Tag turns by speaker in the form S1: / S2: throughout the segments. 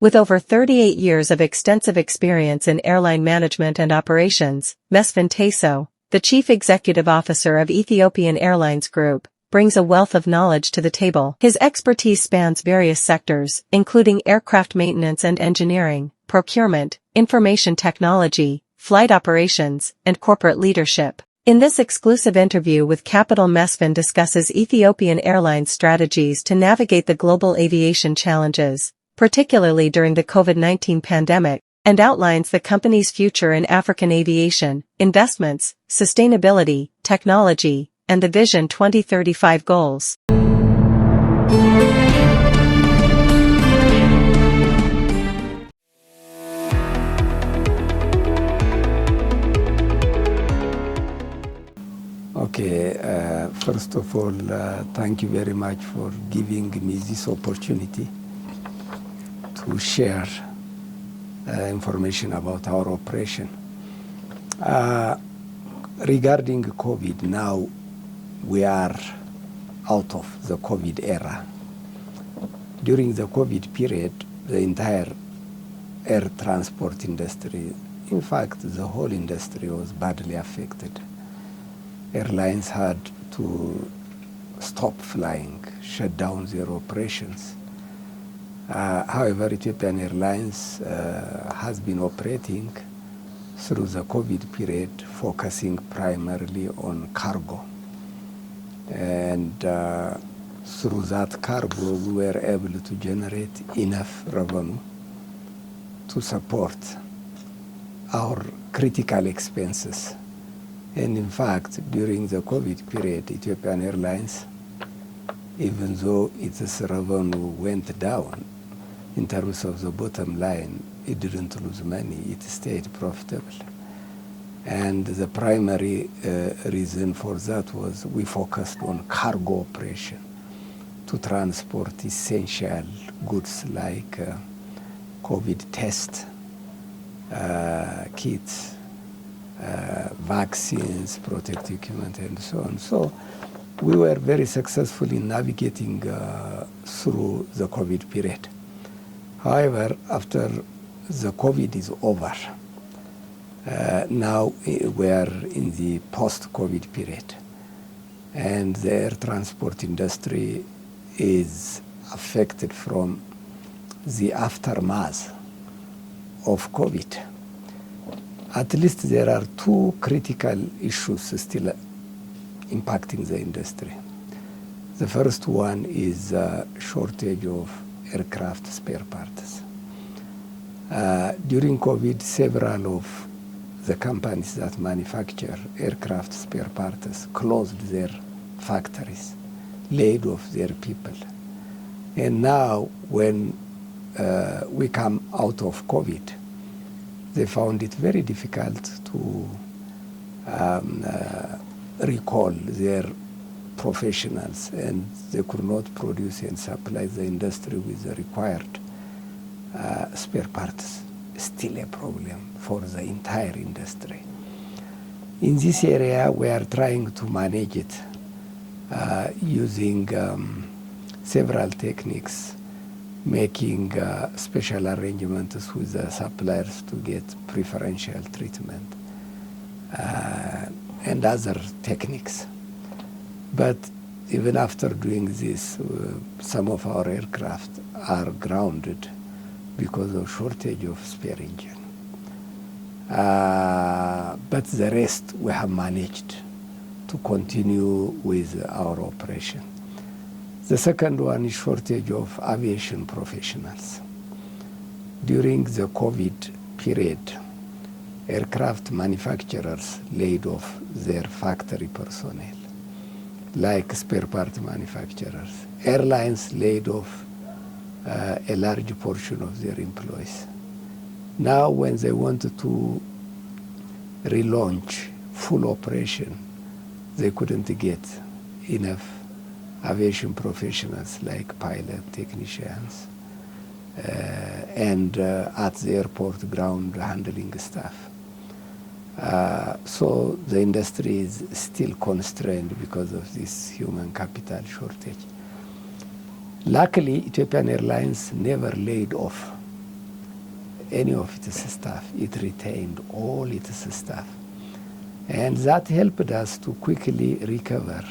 S1: With over 38 years of extensive experience in airline management and operations, Mesfin Tasew, the Chief Executive Officer of Ethiopian Airlines Group, brings a wealth of knowledge to the table. His expertise spans various sectors, including aircraft maintenance and engineering, procurement, information technology, flight operations, and corporate leadership. In this exclusive interview with Capital, Mesfin discusses Ethiopian Airlines strategies to navigate the global aviation challenges, particularly during the COVID-19 pandemic, and outlines the company's future in African aviation, investments, sustainability, technology, and the Vision 2035 goals.
S2: Okay, first of all, thank you very much for giving me this opportunity to share information about our operation. Regarding COVID, now we are out of the COVID era. During the COVID period, the entire air transport industry, in fact, the whole industry was badly affected. Airlines had to stop flying, shut down their operations. However, Ethiopian Airlines has been operating through the COVID period, focusing primarily on cargo. And through that cargo, we were able to generate enough revenue to support our critical expenses. And in fact, during the COVID period, Ethiopian Airlines, even though its revenue went down, in terms of the bottom line, it didn't lose money, it stayed profitable. And the primary reason for that was we focused on cargo operation to transport essential goods like COVID test kits, vaccines, protective equipment, and so on. So we were very successful in navigating through the COVID period. However, after the COVID is over, now we are in the post-COVID period, and the air transport industry is affected from the aftermath of COVID. At least there are two critical issues still impacting the industry. The first one is shortage of aircraft spare parts. During COVID, several of the companies that manufacture aircraft spare parts closed their factories, laid off their people. And now when we come out of COVID, they found it very difficult to recall their professionals, and they could not produce and supply the industry with the required spare parts. Still a problem for the entire industry. In this area, we are trying to manage it using several techniques, making special arrangements with the suppliers to get preferential treatment and other techniques. But even after doing this, some of our aircraft are grounded because of shortage of spare engine. But the rest we have managed to continue with our operation. The second one is shortage of aviation professionals. During the COVID period, aircraft manufacturers laid off their factory personnel, like spare part manufacturers. Airlines laid off a large portion of their employees. Now when they wanted to relaunch full operation, they couldn't get enough aviation professionals like pilot, technicians, and at the airport ground handling staff. So the industry is still constrained because of this human capital shortage. Luckily, Ethiopian Airlines never laid off any of its staff. It retained all its staff. And that helped us to quickly recover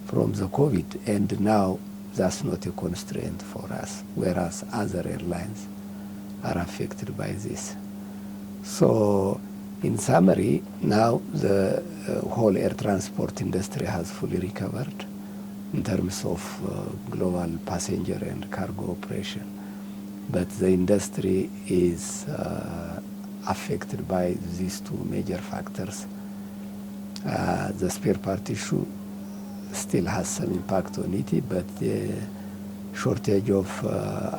S2: from the COVID, and now that's not a constraint for us, whereas other airlines are affected by this. So in summary, now the whole air transport industry has fully recovered in terms of global passenger and cargo operation. But the industry is affected by these two major factors. The spare part issue still has some impact on it, but the shortage of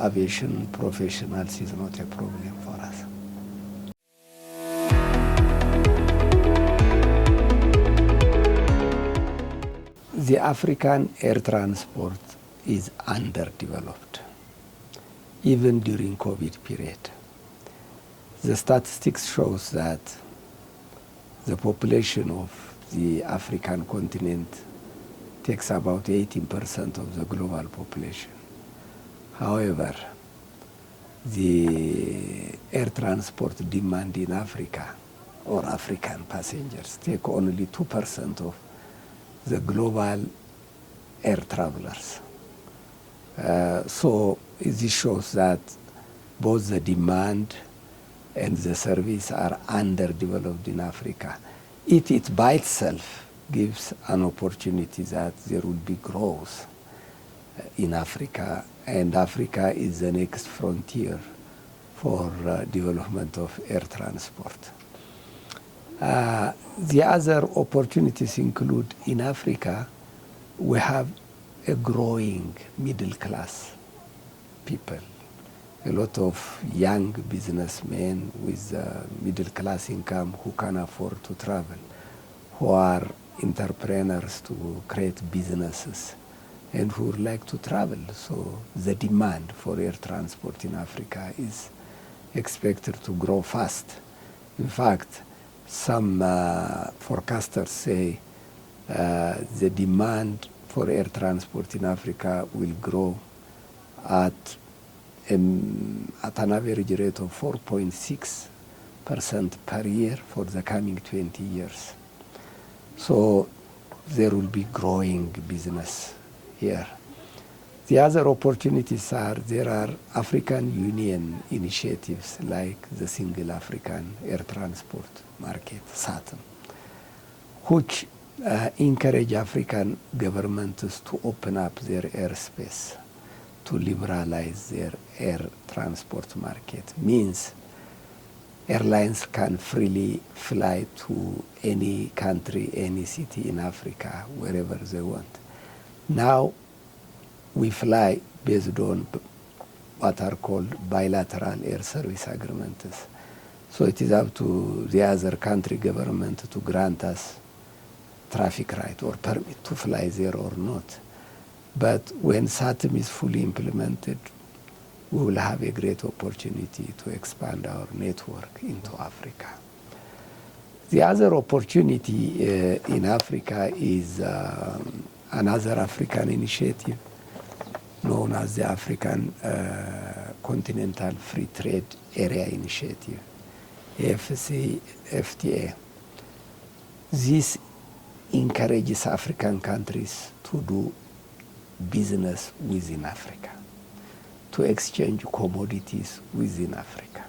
S2: aviation professionals is not a problem for us. The African air transport is underdeveloped, even during COVID period. The statistics shows that the population of the African continent takes about 18% of the global population. However, the air transport demand in Africa, or African passengers, take only 2% of the global air travelers. So this shows that both the demand and the service are underdeveloped in Africa. It by itself gives an opportunity that there will be growth in Africa, and Africa is the next frontier for development of air transport. The other opportunities include, in Africa, we have a growing middle class people, a lot of young businessmen with middle class income who can afford to travel, who are entrepreneurs to create businesses, and who would like to travel. So the demand for air transport in Africa is expected to grow fast. In fact, some forecasters say the demand for air transport in Africa will grow at an average rate of 4.6% per year for the coming 20 years. So there will be growing business here. The other opportunities are, there are African Union initiatives like the Single African Air Transport Market, SATM, which encourage African governments to open up their airspace, to liberalize their air transport market. Means airlines can freely fly to any country, any city in Africa, wherever they want. Now we fly based on what are called bilateral air service agreements. So it is up to the other country government to grant us traffic right or permit to fly there or not. But when SATM is fully implemented, we will have a great opportunity to expand our network into Africa. The other opportunity in Africa is another African initiative known as the African Continental Free Trade Area Initiative, AFCFTA. This encourages African countries to do business within Africa, to exchange commodities within Africa.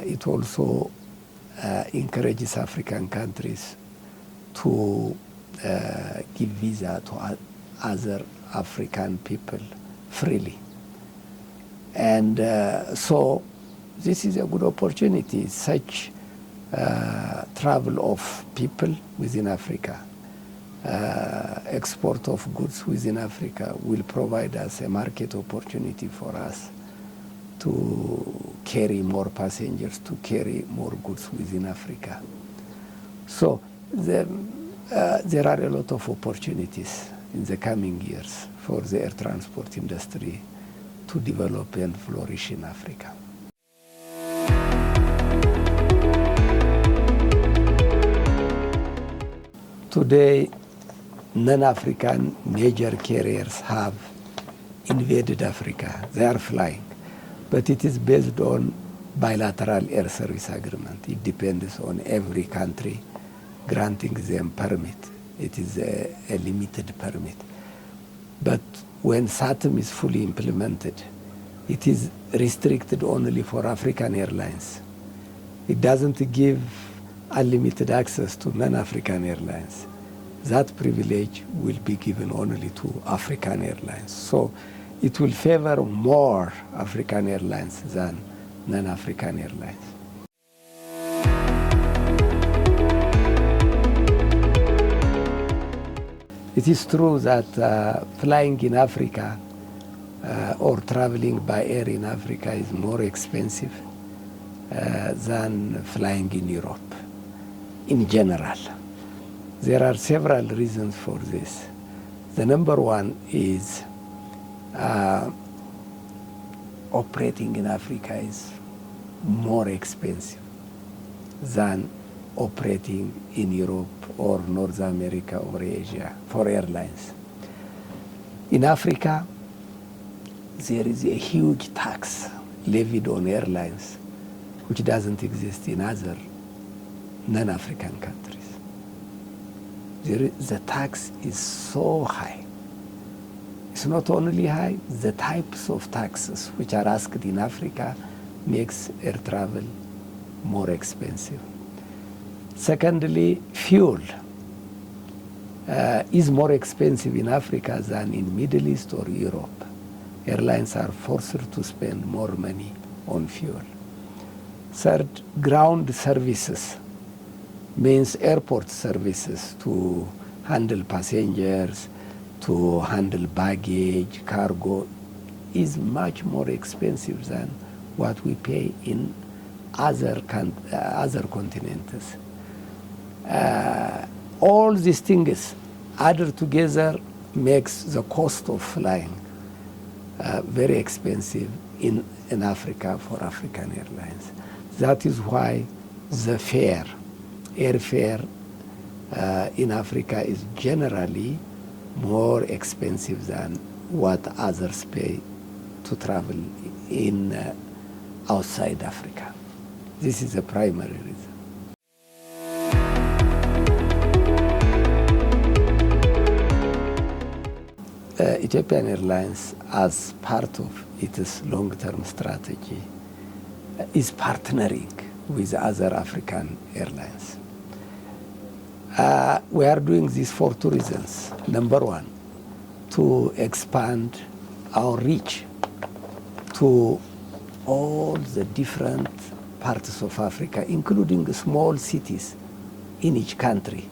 S2: It also encourages African countries to give visa to other African people freely. And so this is a good opportunity. Such travel of people within Africa, export of goods within Africa will provide us a market opportunity for us to carry more passengers, to carry more goods within Africa. So there are a lot of opportunities in the coming years for the air transport industry to develop and flourish in Africa. Today, non-African major carriers have invaded Africa. They are flying, but it is based on bilateral air service agreement. It depends on every country granting them permit. It is a limited permit. But when SATM is fully implemented, it is restricted only for African airlines. It doesn't give unlimited access to non-African airlines. That privilege will be given only to African airlines. So it will favor more African airlines than non-African airlines. It is true that flying in Africa or traveling by air in Africa is more expensive than flying in Europe in general. There are several reasons for this. The number one is operating in Africa is more expensive than operating in Europe or North America or Asia for airlines. In Africa, there is a huge tax levied on airlines which doesn't exist in other non-African countries. The tax is so high. It's not only high, the types of taxes which are asked in Africa makes air travel more expensive. Secondly, fuel is more expensive in Africa than in Middle East or Europe. Airlines are forced to spend more money on fuel. Third, ground services means airport services to handle passengers, to handle baggage, cargo, is much more expensive than what we pay in other continents. All these things added together makes the cost of flying very expensive in Africa for African airlines. That is why the airfare in Africa is generally more expensive than what others pay to travel in outside Africa. This is the primary reason. Ethiopian Airlines, as part of its long-term strategy, is partnering with other African airlines. We are doing this for two reasons. Number one, to expand our reach to all the different parts of Africa, including small cities in each country.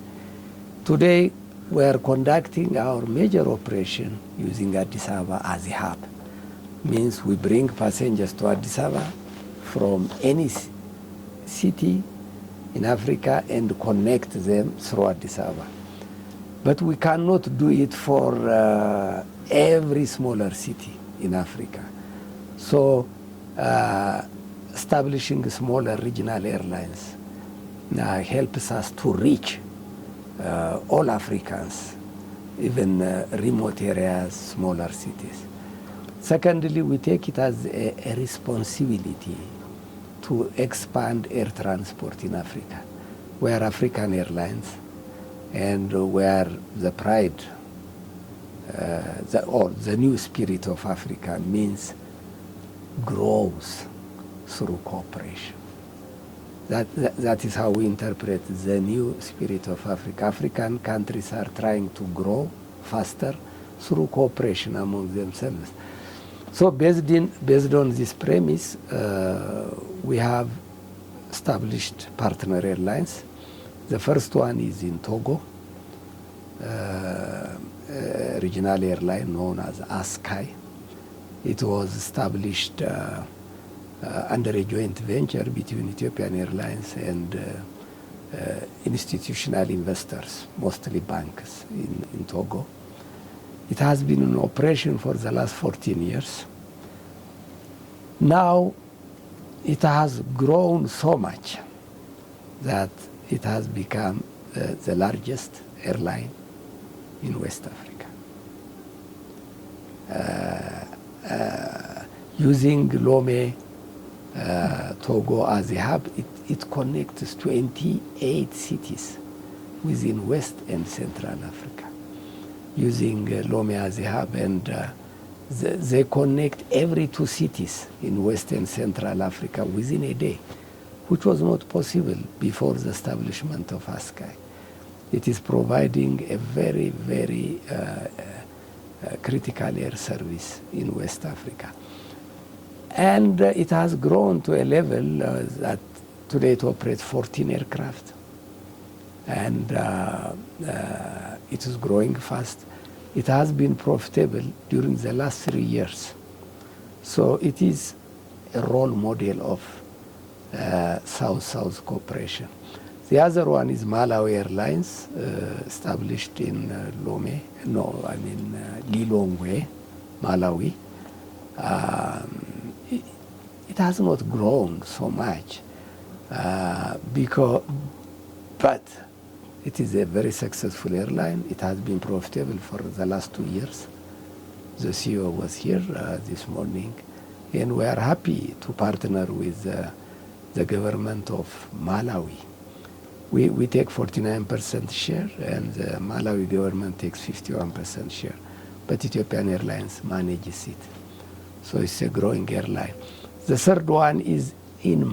S2: Today, we are conducting our major operation using Addis Ababa as a hub. Means we bring passengers to Addis Ababa from any city in Africa and connect them through Addis Ababa. But we cannot do it for every smaller city in Africa. So establishing smaller regional airlines helps us to reach all Africans, even remote areas, smaller cities. Secondly, we take it as a responsibility to expand air transport in Africa. We are African Airlines, and we are the pride, the new spirit of Africa means growth through cooperation. That is how we interpret the new spirit of Africa. African countries are trying to grow faster through cooperation among themselves. So based on this premise, we have established partner airlines. The first one is in Togo, a regional airline known as ASKY. It was established under a joint venture between Ethiopian Airlines and institutional investors, mostly banks in Togo. It has been in operation for the last 14 years. Now it has grown so much that it has become the largest airline in West Africa. Using Lome Togo as a hub, it connects 28 cities within West and Central Africa using Lome as a hub, and they connect every 2 cities in West and Central Africa within a day, which was not possible before the establishment of ASCAI. It is providing a very, very critical air service in West Africa. And it has grown to a level that today it operates 14 aircraft. And it is growing fast. It has been profitable during the last 3 years. So it is a role model of South-South cooperation. The other one is Malawi Airlines, established in Lilongwe, Malawi. It has not grown so much, but it is a very successful airline. It has been profitable for the last 2 years. The CEO was here this morning, and we are happy to partner with the government of Malawi. We take 49% share, and the Malawi government takes 51% share, but Ethiopian Airlines manages it. So it's a growing airline. The third one is in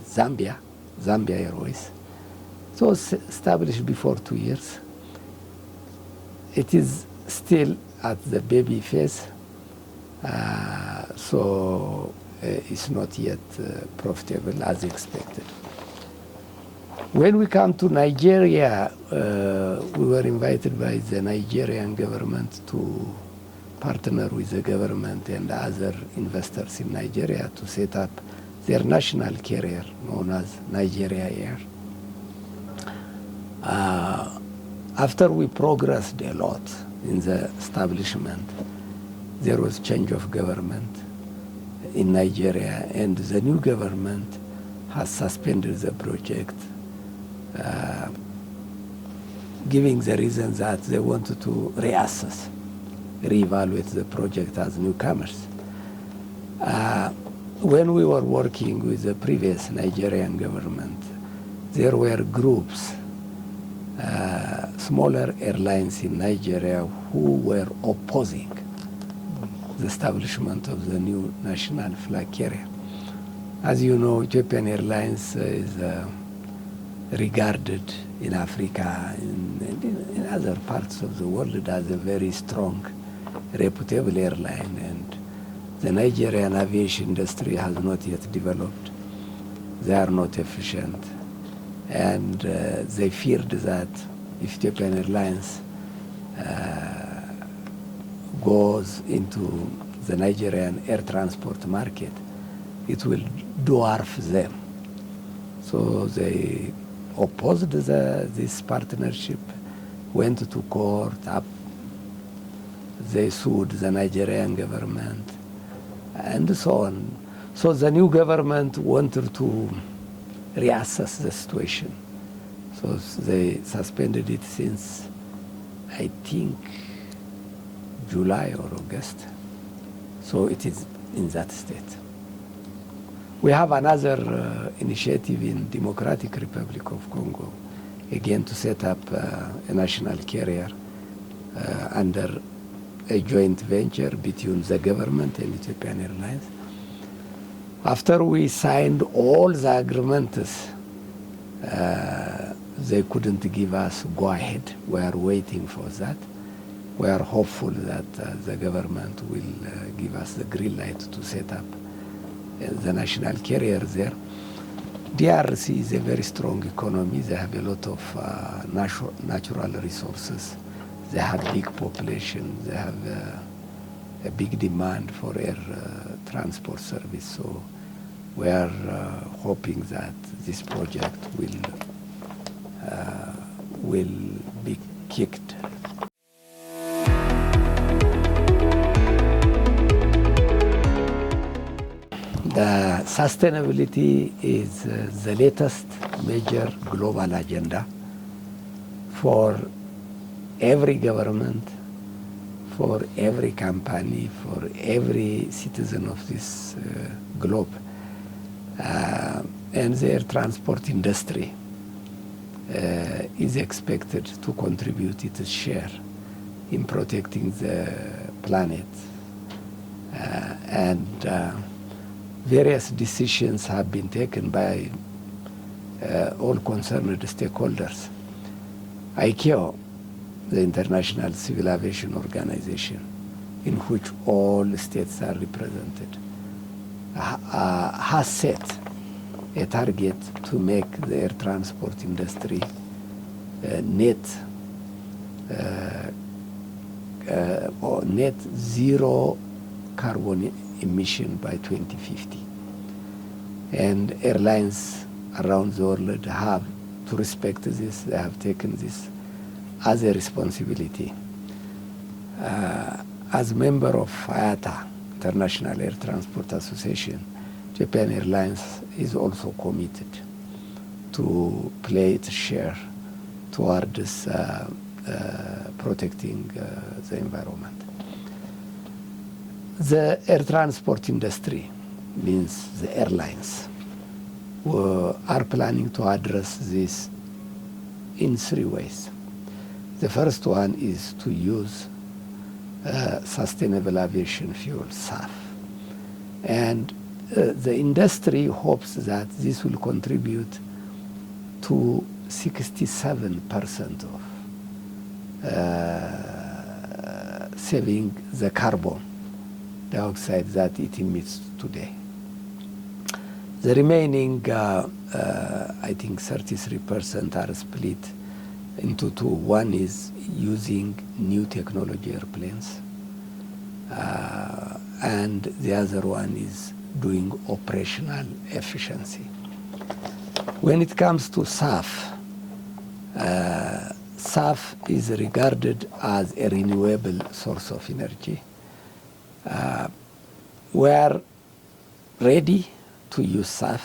S2: Zambia Airways. It was established before 2 years. It is still at the baby phase, so it's not yet profitable as expected. When we come to Nigeria, we were invited by the Nigerian government to partner with the government and other investors in Nigeria to set up their national carrier known as Nigeria Air. After we progressed a lot in the establishment, there was change of government in Nigeria, and the new government has suspended the project, giving the reason that they wanted to reevaluate the project as newcomers. When we were working with the previous Nigerian government, there were groups, smaller airlines in Nigeria who were opposing the establishment of the new national flag carrier. As you know, Ethiopian Airlines is regarded in Africa and in other parts of the world as a very strong, reputable airline, and the Nigerian aviation industry has not yet developed. They are not efficient, and they feared that if Ethiopian Airlines goes into the Nigerian air transport market, it will dwarf them. So they opposed this partnership, went to court, they sued the Nigerian government, and so on. So the new government wanted to reassess the situation. So they suspended it since, I think, July or August. So it is in that state. We have another initiative in Democratic Republic of Congo, again to set up a national carrier under a joint venture between the government and Ethiopian Airlines. After we signed all the agreements, they couldn't give us go-ahead. We are waiting for that. We are hopeful that the government will give us the green light to set up the national carrier there. DRC is a very strong economy. They have a lot of natural resources. They have big population. They have a big demand for air transport service. So we are hoping that this project will be kicked. The sustainability is the latest major global agenda for every government, for every company, for every citizen of this globe. And the air transport industry is expected to contribute its share in protecting the planet. And various decisions have been taken by all concerned stakeholders. ICAO, the International Civil Aviation Organization, in which all states are represented, has set a target to make the air transport industry net zero carbon emission by 2050. And airlines around the world have to respect this. They have taken this as a responsibility. As member of IATA, International Air Transport Association, Ethiopian Airlines is also committed to play its share towards protecting the environment. The air transport industry, means the airlines, are planning to address this in 3 ways. The first one is to use sustainable aviation fuel, SAF. And the industry hopes that this will contribute to 67% of saving the carbon dioxide that it emits today. The remaining, I think 33% are split into 2. One is using new technology airplanes, and the other one is doing operational efficiency. When it comes to SAF, SAF is regarded as a renewable source of energy. We are ready to use SAF,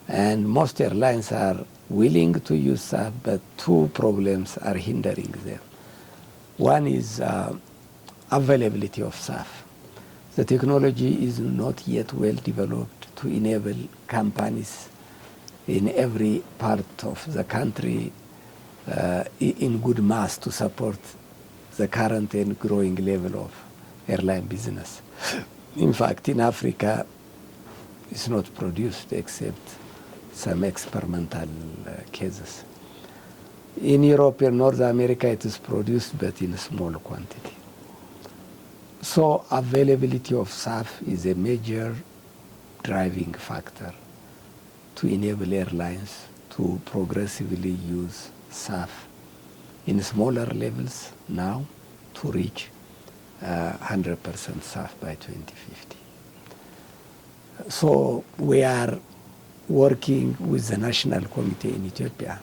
S2: and most airlines are willing to use SAF, but 2 problems are hindering them. One is availability of SAF. The technology is not yet well developed to enable companies in every part of the country in good mass to support the current and growing level of airline business. In fact, in Africa, it's not produced except some experimental cases. In Europe and North America, it is produced, but in a small quantity. So availability of SAF is a major driving factor to enable airlines to progressively use SAF in smaller levels now to reach 100% SAF by 2050. So we are working with the National Committee in Ethiopia,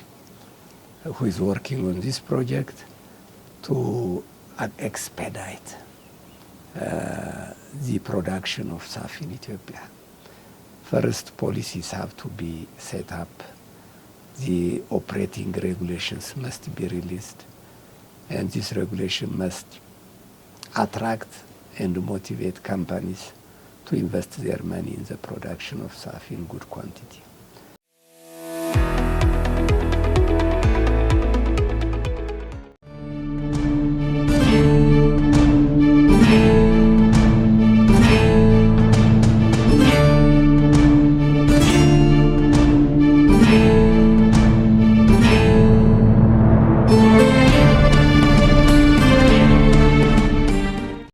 S2: who is working on this project to expedite the production of SAF in Ethiopia. First, policies have to be set up. The operating regulations must be released, and this regulation must attract and motivate companies to invest their money in the production of SAF in good quantity.